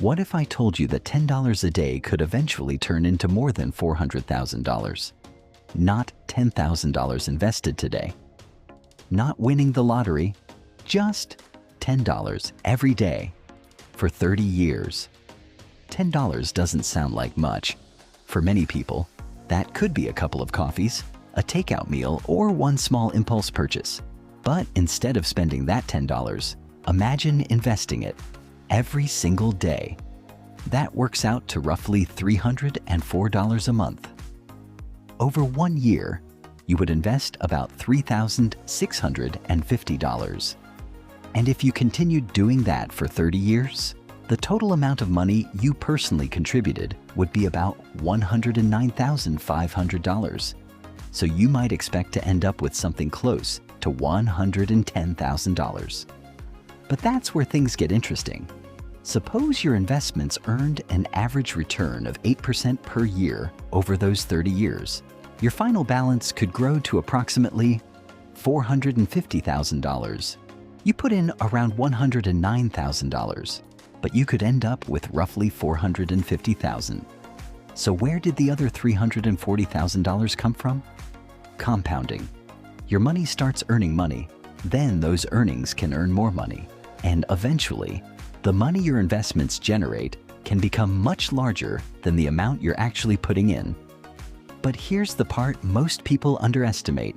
What if I told you that $10 a day could eventually turn into more than $400,000? Not $10,000 invested today. Not winning the lottery, just $10 every day for 30 years. $10 doesn't sound like much. For many people, that could be a couple of coffees, a takeout meal, or one small impulse purchase. But instead of spending that $10, imagine investing it every single day. That works out to roughly $304 a month. Over 1 year, you would invest about $3,650. And if you continued doing that for 30 years, the total amount of money you personally contributed would be about $109,500. So you might expect to end up with something close to $110,000. But that's where things get interesting. Suppose your investments earned an average return of 8% per year over those 30 years. Your final balance could grow to approximately $450,000. You put in around $109,000, but you could end up with roughly $450,000. So where did the other $340,000 come from? Compounding. Your money starts earning money, then those earnings can earn more money, and eventually, the money your investments generate can become much larger than the amount you're actually putting in. But here's the part most people underestimate.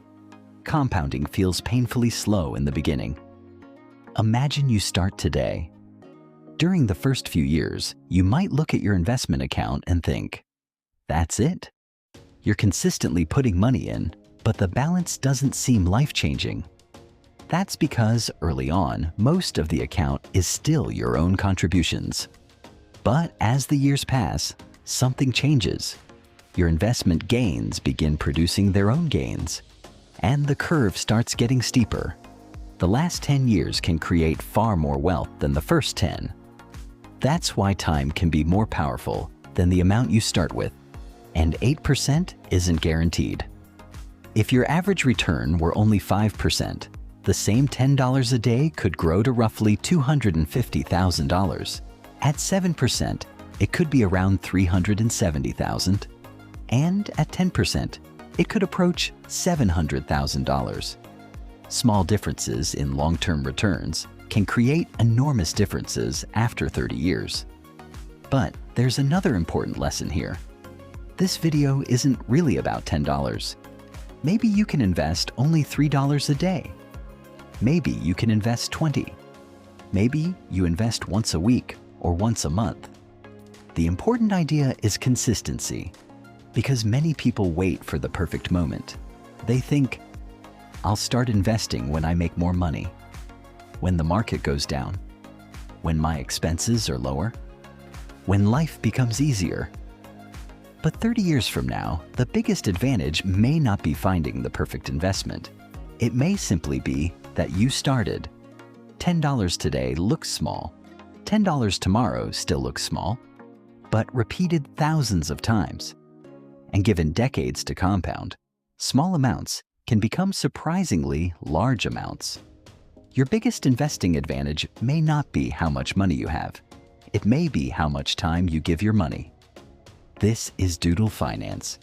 Compounding feels painfully slow in the beginning. Imagine you start today. During the first few years, you might look at your investment account and think, that's it? You're consistently putting money in, but the balance doesn't seem life-changing. That's because early on, most of the account is still your own contributions. But as the years pass, something changes. Your investment gains begin producing their own gains, and the curve starts getting steeper. The last 10 years can create far more wealth than the first 10. That's why time can be more powerful than the amount you start with, and 8% isn't guaranteed. If your average return were only 5%, the same $10 a day could grow to roughly $250,000. At 7%, it could be around $370,000. And at 10%, it could approach $700,000. Small differences in long-term returns can create enormous differences after 30 years. But there's another important lesson here. This video isn't really about $10. Maybe you can invest only $3 a day. Maybe you can invest 20. Maybe you invest once a week or once a month. The important idea is consistency, because many people wait for the perfect moment. They think, I'll start investing when I make more money, when the market goes down, when my expenses are lower, when life becomes easier. But 30 years from now, the biggest advantage may not be finding the perfect investment. It may simply be that you started. $10 today looks small. $10 tomorrow still looks small, but repeated thousands of times. And given decades to compound, small amounts can become surprisingly large amounts. Your biggest investing advantage may not be how much money you have. It may be how much time you give your money. This is Doodle Finance.